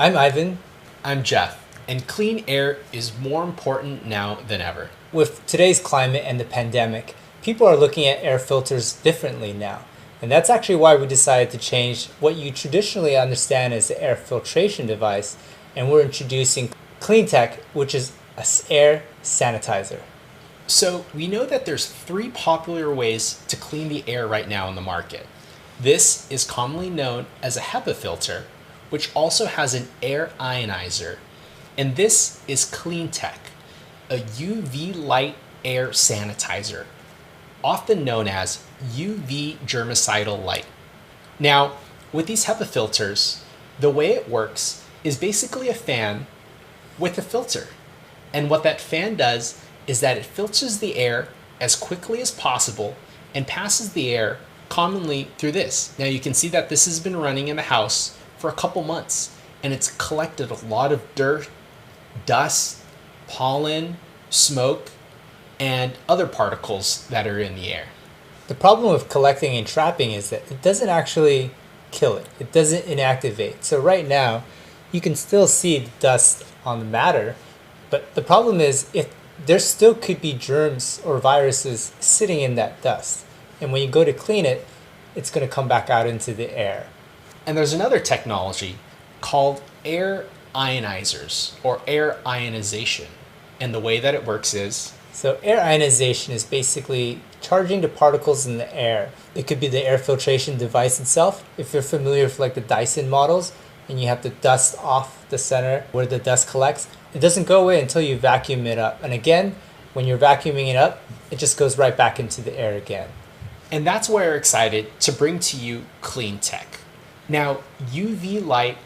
I'm Ivan. I'm Jeff, and clean air is more important now than ever. With today's climate and the pandemic, people are looking at air filters differently now. And that's actually why we decided to change what you traditionally understand as the air filtration device, and we're introducing CleanTech, which is an air sanitizer. So, we know that there's three popular ways to clean the air right now in the market. This is commonly known as a HEPA filter, which also has an air ionizer. And this is CleanTech, a UV light air sanitizer, often known as UV germicidal light. Now, with these HEPA filters, the way it works is basically a fan with a filter. And what that fan does is that it filters the air as quickly as possible and passes the air commonly through this. Now you can see that this has been running in the house for a couple months, and it's collected a lot of dirt, dust, pollen, smoke, and other particles that are in the air. The problem with collecting and trapping is that it doesn't actually kill it. It doesn't inactivate. So right now, you can still see the dust on the matter, but the problem is if there still could be germs or viruses sitting in that dust. And when you go to clean it, it's going to come back out into the air. And there's another technology called air ionizers or air ionization. And the way that it works is So air ionization is basically charging the particles in the air. It could be the air filtration device itself. If you're familiar with like the Dyson models and you have the dust off the center where the dust collects, it doesn't go away until you vacuum it up. And again, when you're vacuuming it up, it just goes right back into the air again. And that's why we're excited to bring to you CleanTech. Now, UV light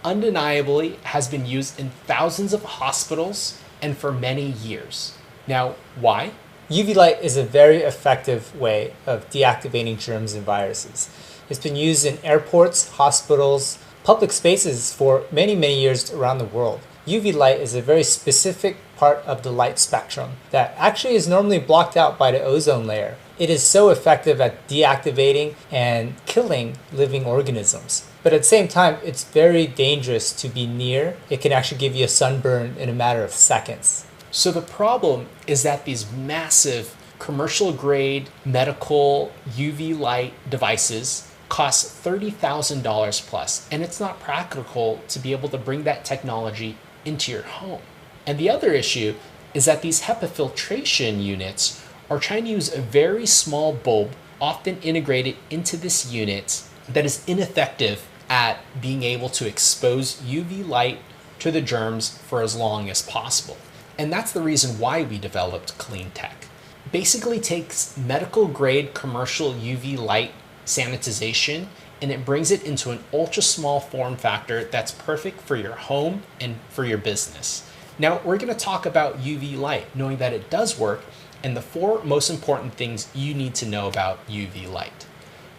undeniably has been used in thousands of hospitals and for many years. Now, why? UV light is a very effective way of deactivating germs and viruses. It's been used in airports, hospitals, public spaces for many, many years around the world. UV light is a very specific part of the light spectrum that actually is normally blocked out by the ozone layer. It is so effective at deactivating and killing living organisms. But at the same time, it's very dangerous to be near. It can actually give you a sunburn in a matter of seconds. So the problem is that these massive commercial grade medical UV light devices cost $30,000 plus, and it's not practical to be able to bring that technology into your home. And the other issue is that these HEPA filtration units are trying to use a very small bulb, often integrated into this unit, that is ineffective at being able to expose UV light to the germs for as long as possible. And that's the reason why we developed CleanTech. Basically takes medical grade commercial UV light sanitization and it brings it into an ultra small form factor that's perfect for your home and for your business. Now we're going to talk about UV light, knowing that it does work, and the four most important things you need to know about UV light.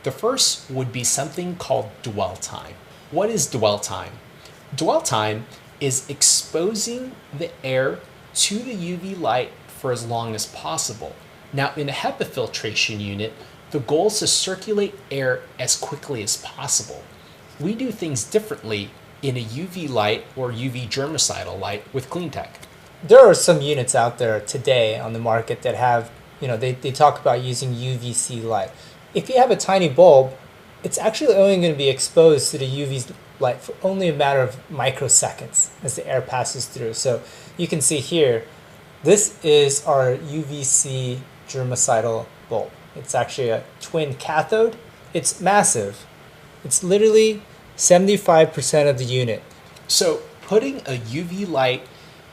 The first would be something called dwell time. What is dwell time? Dwell time is exposing the air to the UV light for as long as possible. Now in a HEPA filtration unit, the goal is to circulate air as quickly as possible. We do things differently in a UV light or UV germicidal light with CleanTech. There are some units out there today on the market that have, they talk about using UVC light. If you have a tiny bulb, it's actually only going to be exposed to the UV light for only a matter of microseconds as the air passes through. So you can see here, this is our UVC germicidal bulb. It's actually a twin cathode. It's massive. It's literally 75% of the unit. So putting a UV light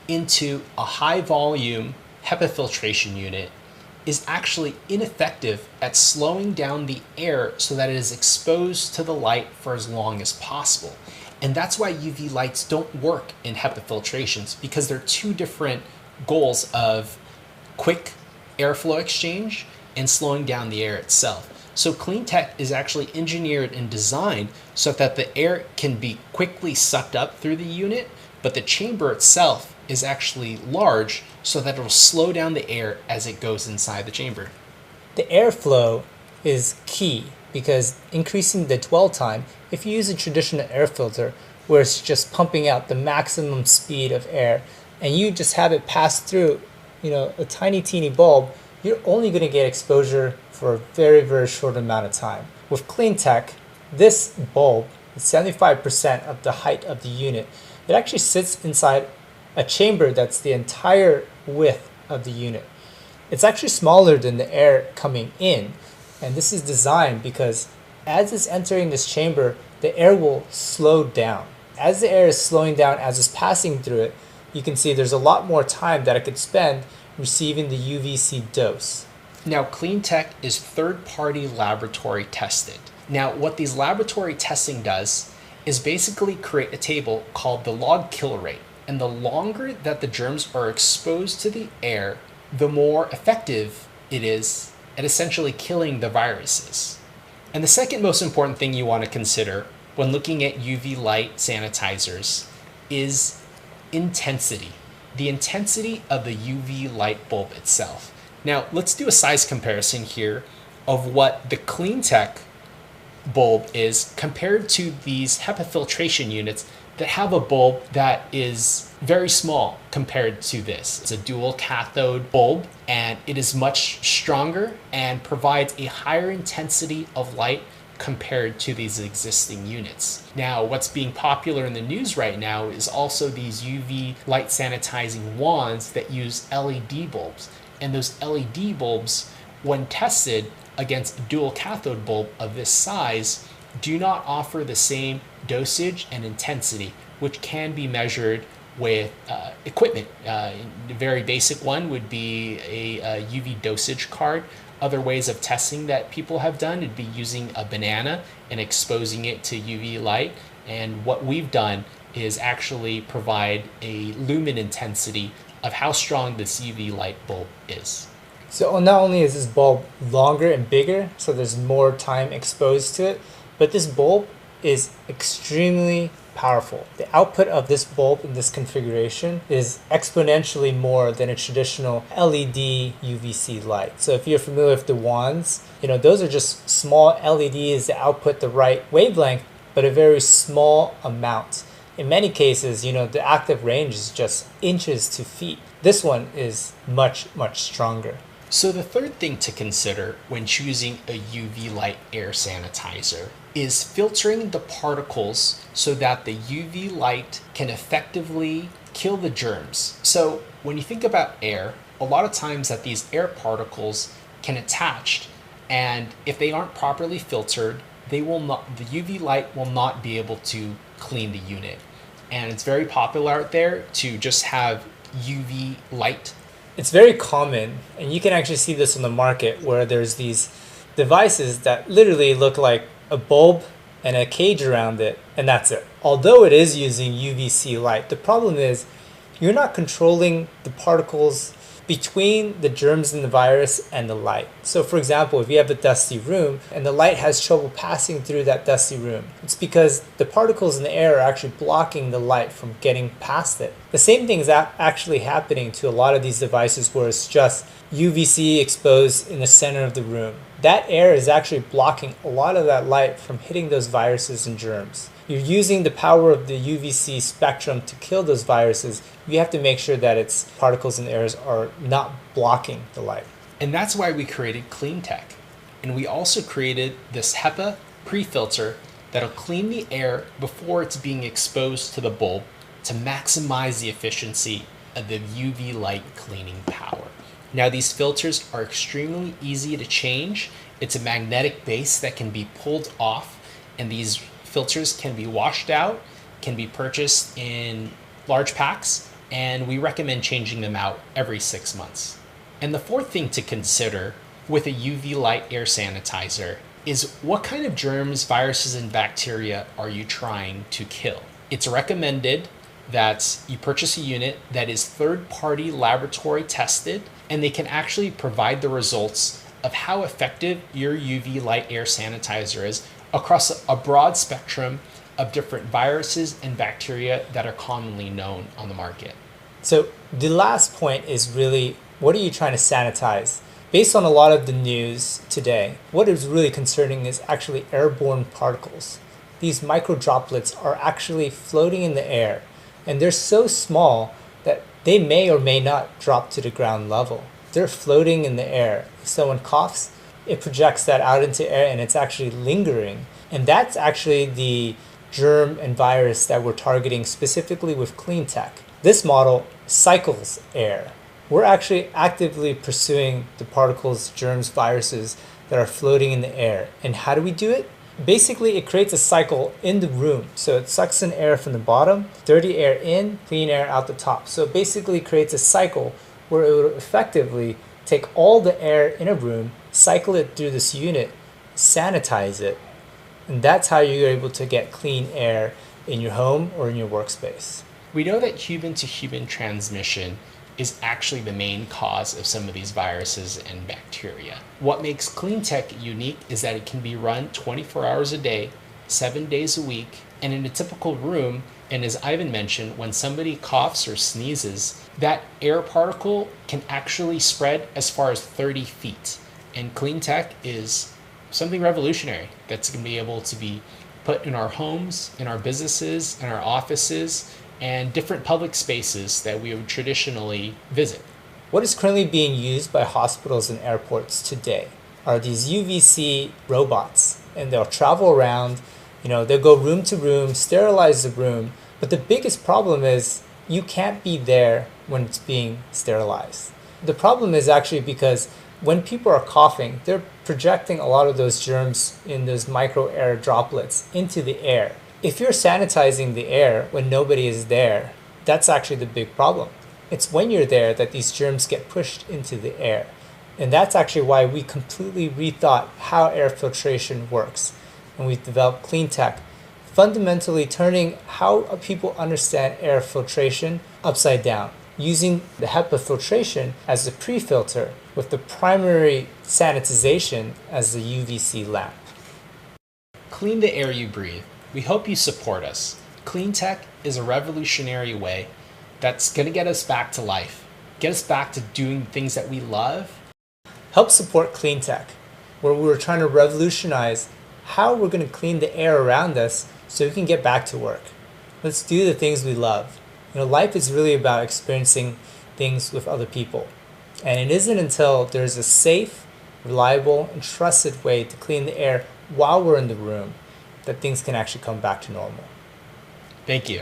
into a high volume HEPA filtration unit is actually ineffective at slowing down the air so that it is exposed to the light for as long as possible. And that's why UV lights don't work in HEPA filtrations, because they're two different goals of quick airflow exchange and slowing down the air itself. So CleanTech is actually engineered and designed so that the air can be quickly sucked up through the unit, but the chamber itself is actually large so that it'll slow down the air as it goes inside the chamber. The airflow is key because increasing the dwell time, if you use a traditional air filter, where it's just pumping out the maximum speed of air, and you just have it pass through, a tiny, teeny bulb, you're only going to get exposure for a very, very short amount of time. With clean tech, this bulb is 75% of the height of the unit. It actually sits inside a chamber that's the entire width of the unit. It's actually smaller than the air coming in, and this is designed because as it's entering this chamber, the air will slow down. As the air is slowing down, as it's passing through it, you can see there's a lot more time that it could spend receiving the UVC dose. Now, clean tech is third-party laboratory tested. Now, what these laboratory testing does is basically create a table called the log kill rate. And the longer that the germs are exposed to the air, the more effective it is at essentially killing the viruses. And the second most important thing you want to consider when looking at UV light sanitizers is intensity. The intensity of the UV light bulb itself. Now, let's do a size comparison here of what the clean tech bulb is compared to these HEPA filtration units that have a bulb that is very small compared to this. It's a dual cathode bulb, and it is much stronger and provides a higher intensity of light compared to these existing units. Now, what's being popular in the news right now is also these UV light sanitizing wands that use LED bulbs. And those LED bulbs, when tested against a dual cathode bulb of this size, do not offer the same dosage and intensity, which can be measured with equipment. A very basic one would be a UV dosage card. Other ways of testing that people have done would be using a banana and exposing it to UV light. And what we've done is actually provide a lumen intensity of how strong this UV light bulb is. So not only is this bulb longer and bigger, so there's more time exposed to it, but this bulb is extremely powerful. The output of this bulb in this configuration is exponentially more than a traditional LED UVC light. So if you're familiar with the wands, those are just small LEDs that output the right wavelength, but a very small amount. In many cases, the active range is just inches to feet. This one is much, much stronger. So the third thing to consider when choosing a UV light air sanitizer is filtering the particles so that the UV light can effectively kill the germs. So when you think about air, a lot of times that these air particles can attach, and if they aren't properly filtered, the UV light will not be able to clean the unit. And it's very popular out there to just have UV light. It's very common, and you can actually see this on the market where there's these devices that literally look like a bulb and a cage around it, and that's it. Although it is using UVC light, the problem is you're not controlling the particles between the germs and the virus and the light. So for example, if you have a dusty room and the light has trouble passing through that dusty room, it's because the particles in the air are actually blocking the light from getting past it. The same thing is actually happening to a lot of these devices where it's just UVC exposed in the center of the room. That air is actually blocking a lot of that light from hitting those viruses and germs. You're using the power of the UVC spectrum to kill those viruses. You have to make sure that its particles in the air are not blocking the light. And that's why we created Clean Tech. And we also created this HEPA pre-filter that'll clean the air before it's being exposed to the bulb to maximize the efficiency of the UV light cleaning power. Now, these filters are extremely easy to change. It's a magnetic base that can be pulled off, and these filters can be washed out, can be purchased in large packs, and we recommend changing them out every 6 months. And the fourth thing to consider with a UV light air sanitizer is what kind of germs, viruses, and bacteria are you trying to kill? It's recommended that you purchase a unit that is third-party laboratory tested, and they can actually provide the results of how effective your UV light air sanitizer is across a broad spectrum of different viruses and bacteria that are commonly known on the market. So the last point is really, what are you trying to sanitize? Based on a lot of the news today, what is really concerning is actually airborne particles. these micro droplets are actually floating in the air, and they're so small that they may or may not drop to the ground level. They're floating in the air. If someone coughs, it projects that out into air and it's actually lingering. And that's actually the germ and virus that we're targeting specifically with clean tech. This model cycles air. We're actually actively pursuing the particles, germs, viruses that are floating in the air. And how do we do it? Basically, it creates a cycle in the room. So it sucks in air from the bottom, dirty air in, clean air out the top. So it basically creates a cycle where it will effectively take all the air in a room, cycle it through this unit, sanitize it, and that's how you're able to get clean air in your home or in your workspace. We know that human-to-human transmission is actually the main cause of some of these viruses and bacteria. What makes clean tech unique is that it can be run 24 hours a day, 7 days a week, and in a typical room, and as Ivan mentioned, when somebody coughs or sneezes, that air particle can actually spread as far as 30 feet. And clean tech is something revolutionary that's going to be able to be put in our homes, in our businesses, in our offices, and different public spaces that we would traditionally visit. What is currently being used by hospitals and airports today are these UVC robots, and they'll travel around, they'll go room to room, sterilize the room, but the biggest problem is you can't be there when it's being sterilized. The problem is actually because when people are coughing, they're projecting a lot of those germs in those micro air droplets into the air. If you're sanitizing the air when nobody is there, that's actually the big problem. It's when you're there that these germs get pushed into the air. And that's actually why we completely rethought how air filtration works. And we've developed clean tech, fundamentally turning how people understand air filtration upside down, using the HEPA filtration as the pre-filter with the primary sanitization as the UVC lamp. Clean the air you breathe. We hope you support us. Clean tech is a revolutionary way that's going to get us back to life, get us back to doing things that we love. Help support clean tech, where we're trying to revolutionize how we're going to clean the air around us so we can get back to work. Let's do the things we love. Life is really about experiencing things with other people. And it isn't until there's a safe, reliable, and trusted way to clean the air while we're in the room that things can actually come back to normal. Thank you.